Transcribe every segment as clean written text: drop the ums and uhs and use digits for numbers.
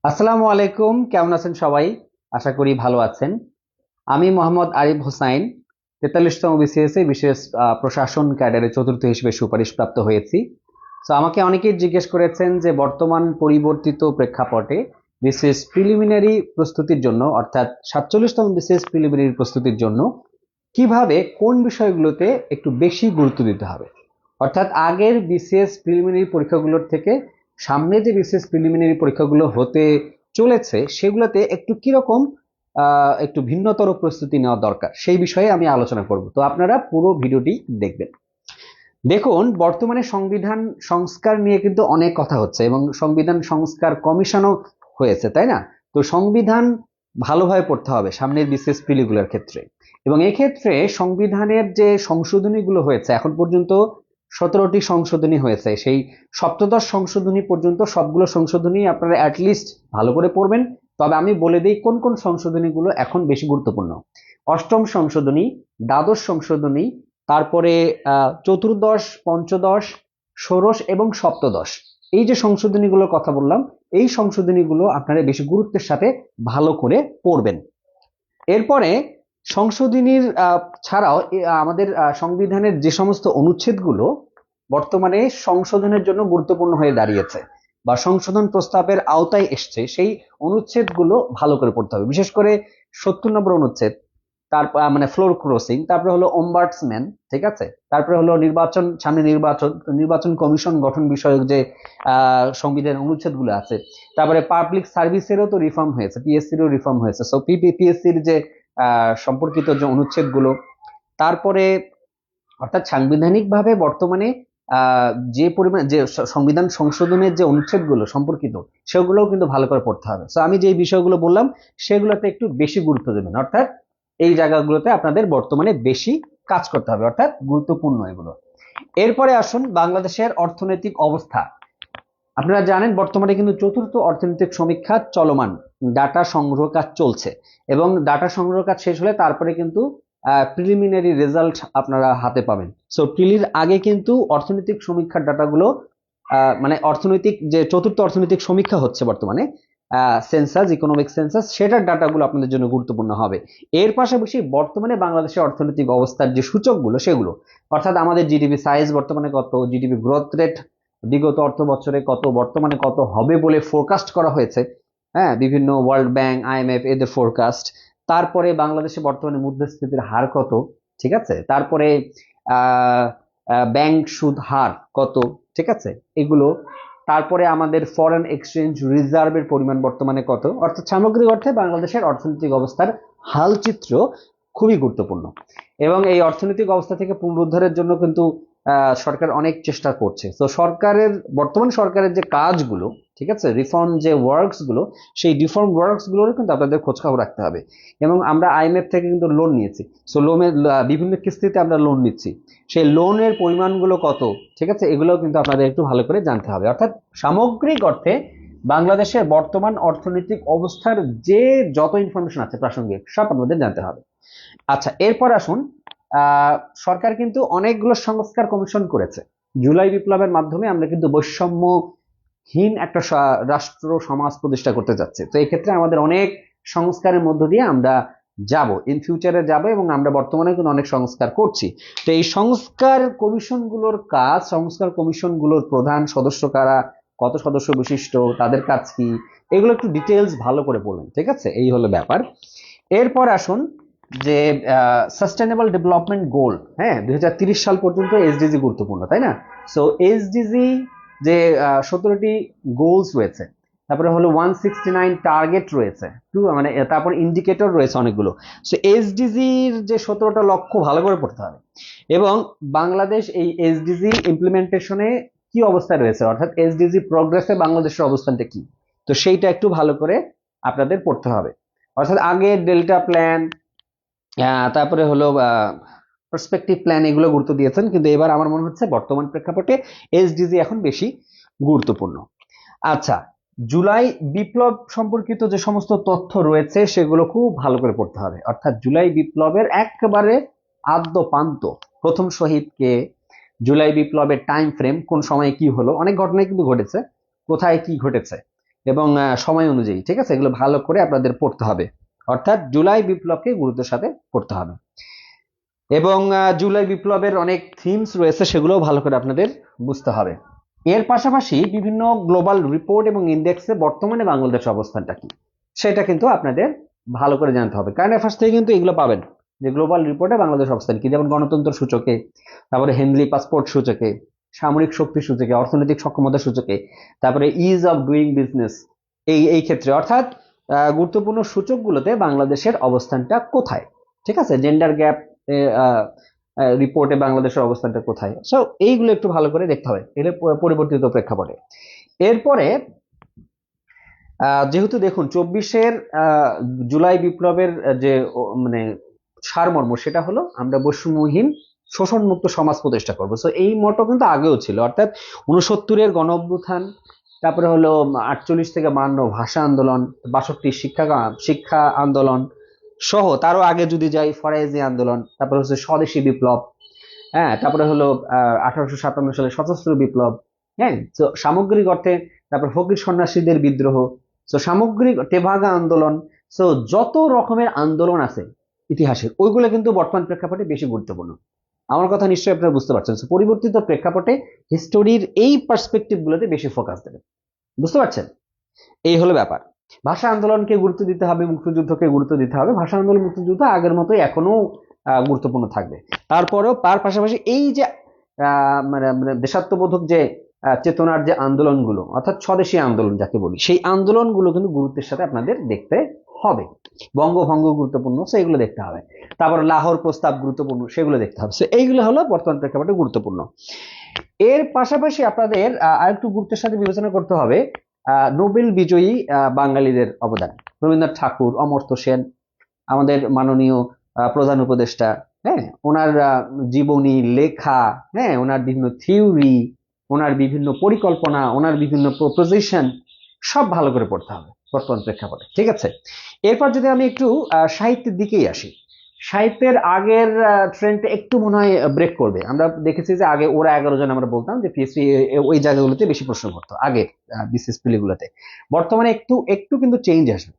আসসালামু আলাইকুম, কেমন আছেন সবাই? আশা করি ভালো আছেন। আমি মোহাম্মদ আরিফ হোসাইন, 43তম বিসিএসএ বিশেষ প্রশাসন ক্যাডারে চতুর্থ হিসেবে সুপারিশপ্রাপ্ত হয়েছি। তো আমাকে অনেকেই জিজ্ঞেস করেছেন যে বর্তমান পরিবর্তিত প্রেক্ষাপটে বিসিএস প্রিলিমিনারি প্রস্তুতির জন্য, অর্থাৎ 47তম বিসিএস প্রিলিমিনারি প্রস্তুতির জন্য কিভাবে কোন বিষয়গুলোতে একটু বেশি গুরুত্ব দিতে হবে। অর্থাৎ আগের বিসিএস প্রিলিমিনারি পরীক্ষাগুলোর থেকে সামনে যে বিসিএস প্রিলিমিনারি পরীক্ষাগুলো হতে চলেছে সেগুলোতে একটু কিরকম একটু ভিন্নতর প্রস্তুতি নেওয়া দরকার সেই বিষয়ে আমি আলোচনা করব। তো আপনারা পুরো ভিডিওটি দেখবেন। দেখুন, বর্তমানে সংবিধান সংস্কার নিয়ে কিন্তু অনেক কথা হচ্ছে এবং সংবিধান সংস্কার কমিশনও হয়েছে, তাই না? তো সংবিধান ভালোভাবে পড়তে হবে সামনের বিসিএস প্রিলিগুলোর ক্ষেত্রে। এবং এক্ষেত্রে সংবিধানের যে সংশোধনীগুলো হয়েছে এখন পর্যন্ত 17টি সংশোধনী হয়েছে, সেই সপ্তদশ সংশোধনী পর্যন্ত সবগুলো সংশোধনী আপনারা অ্যাটলিস্ট ভালো করে পড়বেন। তবে আমি বলে দিই কোন কোন সংশোধনীগুলো এখন বেশি গুরুত্বপূর্ণ। অষ্টম সংশোধনী, দ্বাদশ সংশোধনী, তারপরে চতুর্দশ, পঞ্চদশ, ষোড়শ এবং সপ্তদশ, এই যে সংশোধনীগুলোর কথা বললাম, এই সংশোধনীগুলো আপনারা বেশি গুরুত্বের সাথে ভালো করে পড়বেন। এরপরে সংশোধনীর ছাড়াও আমাদের সংবিধানের যে সমস্ত অনুচ্ছেদগুলো বর্তমানে সংশোধনের জন্য গুরুত্বপূর্ণ হয়ে দাঁড়িয়েছে বা সংশোধন প্রস্তাবের আওতায় এসছে, সেই অনুচ্ছেদগুলো ভালো করে পড়তে হবে। বিশেষ করে 70 নম্বর অনুচ্ছেদ, তারপর মানে ফ্লোর ক্রসিং, তারপরে হলো ওমবার্টসম্যান, ঠিক আছে, তারপরে হলো নির্বাচন, সামনে নির্বাচন, নির্বাচন কমিশন গঠন বিষয়ক যে সংবিধান অনুচ্ছেদগুলো আছে, তারপরে পাবলিক সার্ভিসেরও তো রিফর্ম হয়েছে, পিএসসিরও রিফর্ম হয়েছে, সো পিপিএসসির যে সম্পর্কিত যে অনুচ্ছেদগুলো, তারপরে অর্থাৎ সাংবিধানিকভাবে বর্তমানে যে পরিমাণ যে সংবিধান সংশোধনের যে অনুচ্ছেদগুলো সম্পর্কিত সেগুলোও কিন্তু ভালো করে পড়তে হবে। তো আমি যে বিষয়গুলো বললাম সেগুলোতে একটু বেশি গুরুত্ব দেবেন, অর্থাৎ এই জায়গাগুলোতে আপনাদের বর্তমানে বেশি কাজ করতে হবে, অর্থাৎ গুরুত্বপূর্ণ এগুলো। এরপরে আসুন বাংলাদেশের অর্থনৈতিক অবস্থা। আপনারা জানেন বর্তমানে কিন্তু চতুর্থ অর্থনৈতিক সমীক্ষা চলমান, ডাটা সংগ্রহ কাজ চলছে এবং ডাটা সংগ্রহ কাজ শেষ হলে তারপরে কিন্তু প্রিলিমিনারি রেজাল্ট আপনারা হাতে পাবেন। সো প্রিলির আগে কিন্তু অর্থনৈতিক সমীক্ষার ডাটাগুলো মানে অর্থনৈতিক যে চতুর্থ অর্থনৈতিক সমীক্ষা হচ্ছে বর্তমানে, সেন্সাস, ইকোনমিক সেন্সাস, সেটার ডাটাগুলো আপনাদের জন্য গুরুত্বপূর্ণ হবে। এর পাশাপাশি বর্তমানে বাংলাদেশের অর্থনৈতিক অবস্থার যে সূচকগুলো সেগুলো, অর্থাৎ আমাদের জিডিপি সাইজ বর্তমানে কত, জিডিপি গ্রোথ রেট বিগত অর্থ বছরে কত, বর্তমানে কত হবে বলে ফোরকাস্ট করা হয়েছে, হ্যাঁ, বিভিন্ন ওয়ার্ল্ড ব্যাংক, আইএমএফ এদের ফোরকাস্ট। তারপরে বাংলাদেশে বর্তমানে মুদ্রাস্ফীতির হার কত, ঠিক আছে, তারপরে আহ ব্যাংক সুদ হার কত, ঠিক আছে, এগুলো। তারপরে আমাদের ফরেন এক্সচেঞ্জ রিজার্ভের পরিমাণ বর্তমানে কত, অর্থাৎ সামগ্রিক অর্থে বাংলাদেশের অর্থনৈতিক অবস্থার হালচিত্র খুবই গুরুত্বপূর্ণ। এবং এই অর্থনৈতিক অবস্থা থেকে পুনরুদ্ধারের জন্য কিন্তু সরকার অনেক চেষ্টা করছে। তো সরকারের বর্তমান সরকারের যে কাজগুলো, ঠিক আছে, রিফর্ম যে ওয়ার্কস গুলো, সেই রিফর্ম ওয়ার্কস গুলোর কিন্তু আপনাদের খোঁজ খবর রাখতে হবে। এবং আমরা আইএমএফ থেকে কিন্তু লোন নিয়েছি, সো লোনের বিভিন্ন কিস্তিতে আমরা লোন নিচ্ছি, সেই লোনের পরিমাণগুলো কত, ঠিক আছে, এগুলোও কিন্তু আপনাদের একটু ভালো করে জানতে হবে। অর্থাৎ সামগ্রিক অর্থে বাংলাদেশের বর্তমান অর্থনৈতিক অবস্থার যে যত ইনফরমেশন আছে প্রাসঙ্গিক সব আপনাদের জানতে হবে। আচ্ছা, এরপর আসুন, আহ সরকার কিন্তু অনেকগুলো সংস্কার কমিশন করেছে। জুলাই বিপ্লবের মাধ্যমে আমরা কিন্তু বৈষম্যহীন একটা রাষ্ট্র সমাজ প্রতিষ্ঠা করতে যাচ্ছে। তো এই ক্ষেত্রে আমাদের অনেক সংস্কারের মধ্য দিয়ে আমরা যাব, ইন ফিউচারে যাব, এবং আমরা বর্তমানে কিন্তু অনেক সংস্কার করছি। তো এই সংস্কার কমিশনগুলোর কাজ, সংস্কার কমিশনগুলোর প্রধান সদস্য কারা, কত সদস্য বিশিষ্ট, তাদের কাজ কি, এগুলো একটু ডিটেলস ভালো করে বলবেন, ঠিক আছে, এই হলো ব্যাপার। এরপর আসুন যে সাস্টেনেবল ডেভেলপমেন্ট গোল, হ্যাঁ, 2030 সাল পর্যন্ত এসডিজি গুরুত্বপূর্ণ, তাই না? সো এসডিজি যে 17টি গোলস রয়েছে, তারপরে হলো 169 টার্গেট রয়েছে, মানে তারপর ইন্ডিকেটর রয়েছে অনেকগুলো। সো এসডিজির যে 17টা লক্ষ্য ভালো করে পড়তে হবে। এবং বাংলাদেশ এই এসডিজি ইমপ্লিমেন্টেশনে কি অবস্থায় রয়েছে, অর্থাৎ এসডিজি প্রোগ্রেসে বাংলাদেশের অবস্থানটা কি, তো সেইটা একটু ভালো করে আপনাদের পড়তে হবে। অর্থাৎ আগে ডেল্টা প্ল্যান, তারপরে হলো পার্সপেক্টিভ প্ল্যান, এগুলো গুরুত্ব দিয়েছেন, কিন্তু এবার আমার মনে হচ্ছে বর্তমান প্রেক্ষাপটে এসডিজি এখন বেশি গুরুত্বপূর্ণ। আচ্ছা, জুলাই বিপ্লব সম্পর্কিত যে সমস্ত তথ্য রয়েছে সেগুলো খুব ভালো করে পড়তে হবে। অর্থাৎ জুলাই বিপ্লবের একেবারে আদ্য পান্ত, প্রথম শহীদকে, জুলাই বিপ্লবের টাইম ফ্রেম, কোন সময়ে কি হলো, অনেক ঘটনাই কিন্তু ঘটেছে, কোথায় কি ঘটেছে, এবং সময় অনুযায়ী, ঠিক আছে, এগুলো ভালো করে আপনাদের পড়তে হবে, অর্থাৎ জুলাই বিপ্লবকে গুরুত্বের সাথে পড়তে হবে। এবং জুলাই বিপ্লবের অনেক থিমস রয়েছে, সেগুলোও ভালো করে আপনাদের বুঝতে হবে। এর পাশাপাশি বিভিন্ন গ্লোবাল রিপোর্ট এবং ইন্ডেক্সে বর্তমানে বাংলাদেশের অবস্থানটা কি, সেটা কিন্তু আপনাদের ভালো করে জানতে হবে। কারেন্ট অ্যাফেয়ার্স থেকে কিন্তু এগুলো পাবেন, যে গ্লোবাল রিপোর্টে বাংলাদেশ অবস্থান কি, যেমন গণতন্ত্র সূচকে, তারপরে হেনলি পাসপোর্ট সূচকে, সামরিক শক্তি সূচকে, অর্থনৈতিক সক্ষমতা সূচকে, তারপরে ইজ অফ ডুইং বিজনেস, এই ক্ষেত্রে অর্থাৎ গুরুত্বপূর্ণ সূচকগুলোতে বাংলাদেশের অবস্থানটা কোথায়, ঠিক আছে, জেন্ডার গ্যাপ রিপোর্টে বাংলাদেশের অবস্থানটা কোথায়, সো এইগুলো একটু ভালো করে দেখতে হবে এর পরিবর্তিত প্রেক্ষাপটে। এরপরে যেহেতু দেখুন 24-এর জুলাই বিপ্লবের যে মানে সারমর্ম, সেটা হলো আমরা বৈষম্যহীন শোষণমুক্ত সমাজ প্রতিষ্ঠা করবো। সো এই মতো কিন্তু আগেও ছিল, অর্থাৎ 69-এর গণ অভ্যুত্থান, তারপরে হলো 48 থেকে 52 ভাষা আন্দোলন, 62 শিক্ষা আন্দোলন সহ, তারও আগে যদি যাই ফরাইজি আন্দোলন, তারপরে হচ্ছে স্বদেশী বিপ্লব, হ্যাঁ, তারপরে হলো 1857 সালে সশস্ত্র বিপ্লব, হ্যাঁ, তো সামগ্রিক অর্থে তারপর ফকির সন্ন্যাসীদের বিদ্রোহ, তো সামগ্রিক তেভাগা আন্দোলন, তো যত রকমের আন্দোলন আছে ইতিহাসের, ওইগুলো কিন্তু বর্তমান প্রেক্ষাপটে বেশি গুরুত্বপূর্ণ। আমার কথা নিশ্চয়ই আপনারা বুঝতে পারছেন। পরিবর্তিত প্রেক্ষাপটে হিস্টোরির এই পার্সপেক্টিভ গুলোতে বেশি ফোকাস দেবেন, বুঝতে পারছেন? এই হলো ব্যাপার। ভাষা আন্দোলনকে গুরুত্ব দিতে হবে, মুক্তিযুদ্ধকে গুরুত্ব দিতে হবে। ভাষা আন্দোলন, মুক্তিযুদ্ধ আগের মতোই এখনো গুরুত্বপূর্ণ থাকবে। তারপরেও তার পাশাপাশি এই যে মানে মানে দেশাত্মবোধক যে চেতনার যে আন্দোলনগুলো, অর্থাৎ স্বদেশী আন্দোলন যাকে বলি, সেই আন্দোলনগুলো কিন্তু গুরুত্বের সাথে আপনাদের দেখতে হবে। বঙ্গভঙ্গ গুরুত্বপূর্ণ, সেগুলো দেখতে হবে। তারপর লাহোর প্রস্তাব গুরুত্বপূর্ণ, সেগুলো দেখতে হবে। এইগুলো হলো বর্তমান প্রেক্ষাপটে গুরুত্বপূর্ণ। এর পাশাপাশি আপনাদের আরেকটু গুরুত্বের সাথে বিবেচনা করতে হবে নোবেল বিজয়ী বাঙালিদের অবদান। রবীন্দ্রনাথ ঠাকুর, অমর্ত্য সেন, আমাদের মাননীয় প্রধান উপদেষ্টা, হ্যাঁ, ওনার জীবনী লেখা, হ্যাঁ, ওনার বিভিন্ন থিওরি, ওনার বিভিন্ন পরিকল্পনা, ওনার বিভিন্ন প্রপোজিশন, সব ভালো করে পড়তে হবে বর্তমান প্রেক্ষাপটে, ঠিক আছে। এরপর যদি আমি একটু সাহিত্যের দিকেই আসি, সাহিত্যের আগের ট্রেন্ডটা একটু মনে হয় ব্রেক করবে। আমরা দেখেছি যে আগে ওরা 11 জন আমরা বলতাম যে পিএসসি ওই জায়গাগুলোতে বেশি প্রশ্ন করতো আগের বিসিএস গুলোতে। বর্তমানে একটু একটু কিন্তু চেঞ্জ আসবে,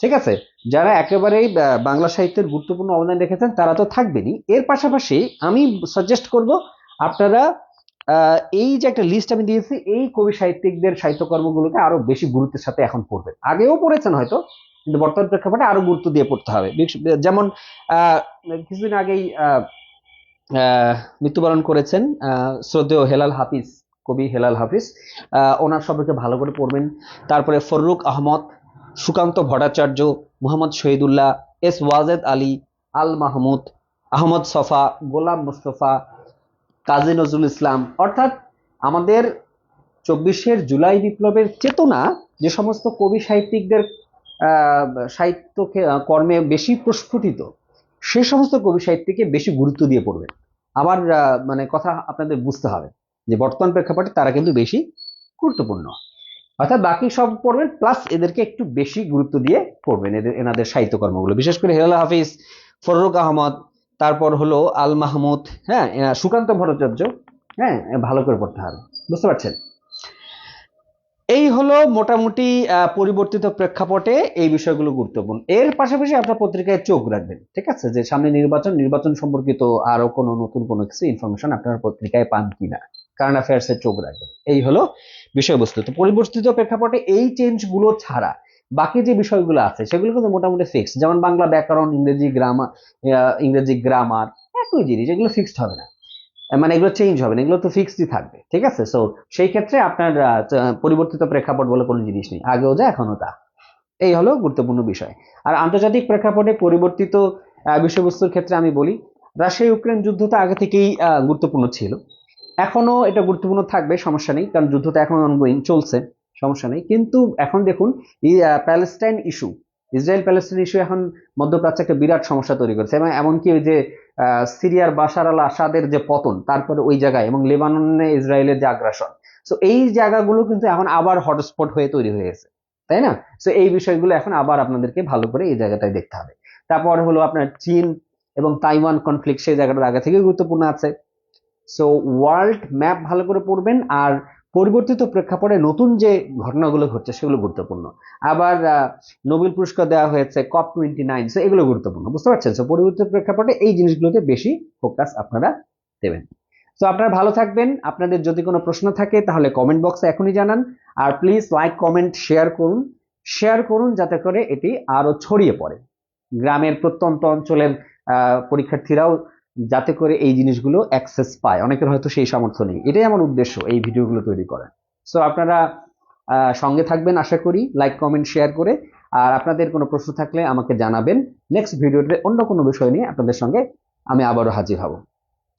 ঠিক আছে। যারা একেবারেই বাংলা সাহিত্যের গুরুত্বপূর্ণ অবদান রেখেছেন তারা তো থাকবেনই, এর পাশাপাশি আমি সাজেস্ট করব আপনারা এই যে একটা লিস্ট আমি দিয়েছি, এই কবি সাহিত্যিকদের সাহিত্যকর্মগুলোকে আরো বেশি গুরুত্বের সাথে এখন পড়বেন। আগেও পড়েছেন হয়তো, কিন্তু বর্তমান প্রেক্ষাপটে আরো গুরুত্ব দিয়ে পড়তে হবে। যেমন কিছুদিন আগেই মৃত্যুবরণ করেছেন শ্রদ্ধেয় হেলাল হাফিজ, কবি হেলাল হাফিজ, ওনার সম্পর্কে ভালো করে পড়বেন। তারপরে ফররুক আহমদ, সুকান্ত ভট্টাচার্য, মোহাম্মদ শহীদুল্লাহ, এস ওয়াজেদ আলী, আল মাহমুদ, আহমদ সফা, গোলাম মুস্তফা, কাজী নজরুল ইসলাম, অর্থাৎ আমাদের 24-এর জুলাই বিপ্লবের চেতনা যে সমস্ত কবি সাহিত্যিকদের সাহিত্য কর্মে বেশি প্রস্ফুটিত, সে সমস্ত কবি সাহিত্যকে বেশি গুরুত্ব দিয়ে পড়বেন। আবার মানে কথা আপনাদের বুঝতে হবে যে বর্তমান প্রেক্ষাপটে তারা কিন্তু বেশি গুরুত্বপূর্ণ, অর্থাৎ বাকি সব পড়বেন প্লাস এদেরকে একটু বেশি গুরুত্ব দিয়ে পড়বেন, এনাদের সাহিত্যকর্মগুলো, বিশেষ করে হেলাল হাফিজ, ফররুক আহমদ, তারপর হলো আল মাহমুদ, হ্যাঁ, সুকান্ত ভট্টাচার্য, হ্যাঁ, ভালো করে পড়তে হবে, বুঝতে পারছেন? এই হলো মোটামুটি পরিবর্তিত প্রেক্ষাপটে এই বিষয়গুলো গুরুত্বপূর্ণ। এর পাশাপাশি আপনার পত্রিকায় চোখ রাখবেন, ঠিক আছে, যে সামনে নির্বাচন সম্পর্কিত আরো কোনো নতুন কোনো কিছু ইনফরমেশন আপনার পত্রিকায় পান কিনা, কারেন্ট অ্যাফেয়ার্স এর চোখ রাখবেন। এই হলো বিষয়বস্তু। তো পরিবর্তিত প্রেক্ষাপটে এই চেঞ্জ গুলো ছাড়া বাকি যে বিষয়গুলো আছে সেগুলো কিন্তু মোটামুটি ফিক্স, যেমন বাংলা ব্যাকরণ, ইংরেজি গ্রামার, একই জিনিস, এগুলো ফিক্সড হবে না, মানে এগুলো চেঞ্জ হবে না, এগুলো তো ফিক্সডই থাকবে, ঠিক আছে। সো সেই ক্ষেত্রে আপনার পরিবর্তিত প্রেক্ষাপট বলে কোনো জিনিস নেই, আগেও যা এখনো তা। এই হলো গুরুত্বপূর্ণ বিষয়। আর আন্তর্জাতিক প্রেক্ষাপটে পরিবর্তিত বিষয়বস্তুর ক্ষেত্রে আমি বলি, রাশিয়া ইউক্রেন যুদ্ধ তো আগে থেকেই গুরুত্বপূর্ণ ছিল, এখনো এটা গুরুত্বপূর্ণ থাকবে, সমস্যা নেই, কারণ যুদ্ধটা এখন অনগোয়িং চলছে, সমস্যা নেই। কিন্তু এখন দেখুন Palestine issue, Israel Palestine issue এখন মধ্যপ্রাচ্যে একটা বিরাট সমস্যা তৈরি করেছে, এবং এমনকি ওই যে সিরিয়ার বাশার আল আসাদের যে পতন, তারপরে ওই জায়গায়, এবং লেবাননে ইসরায়েলের যে আগ্রাসন, সো এই জায়গাগুলো কিন্তু এখন আবার হটস্পট হয়ে তৈরি হয়ে গেছে, তাই না? সো এই বিষয়গুলো এখন আবার আপনাদেরকে ভালো করে এই জায়গাটায় দেখতে হবে। তারপর হলো আপনার চীন এবং তাইওয়ান কনফ্লিক্ট, সেই জায়গাটার আগে থেকে গুরুত্বপূর্ণ আছে। সো ওয়ার্ল্ড ম্যাপ ভালো করে পড়বেন, আর পরিবর্তিত প্রেক্ষাপটে নতুন যে ঘটনাগুলো ঘটছে সেগুলো গুরুত্বপূর্ণ। আবার নোবেল পুরস্কার দেওয়া হয়েছে COP29, সো এগুলো গুরুত্বপূর্ণ, বুঝতে পারছেন? সো পরিবর্তিত প্রেক্ষাপটে এই জিনিসগুলোতে বেশি ফোকাস আপনারা দেবেন। তো আপনারা ভালো থাকবেন। আপনাদের যদি কোনো প্রশ্ন থাকে তাহলে কমেন্ট বক্সে এখনই জানান। আর প্লিজ লাইক, কমেন্ট, শেয়ার করুন যাতে করে এটি আরো ছড়িয়ে পড়ে, গ্রামের প্রত্যন্ত অঞ্চলের পরীক্ষার্থীরাও যাতে করে এই জিনিসগুলো অ্যাক্সেস পায়। অনেকের হয়তো সেই সামর্থ্য নেই, এটাই আমার উদ্দেশ্য এই ভিডিওগুলো তৈরি করা। সো আপনারা সঙ্গে থাকবেন আশা করি, লাইক, কমেন্ট, শেয়ার করে। আর আপনাদের কোনো প্রশ্ন থাকলে আমাকে জানাবেন। নেক্সট ভিডিওতে অন্য কোনো বিষয় নিয়ে আপনাদের সঙ্গে আমি আবারও হাজির হব।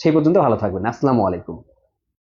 সেই পর্যন্ত ভালো থাকবেন। আসসালামু আলাইকুম।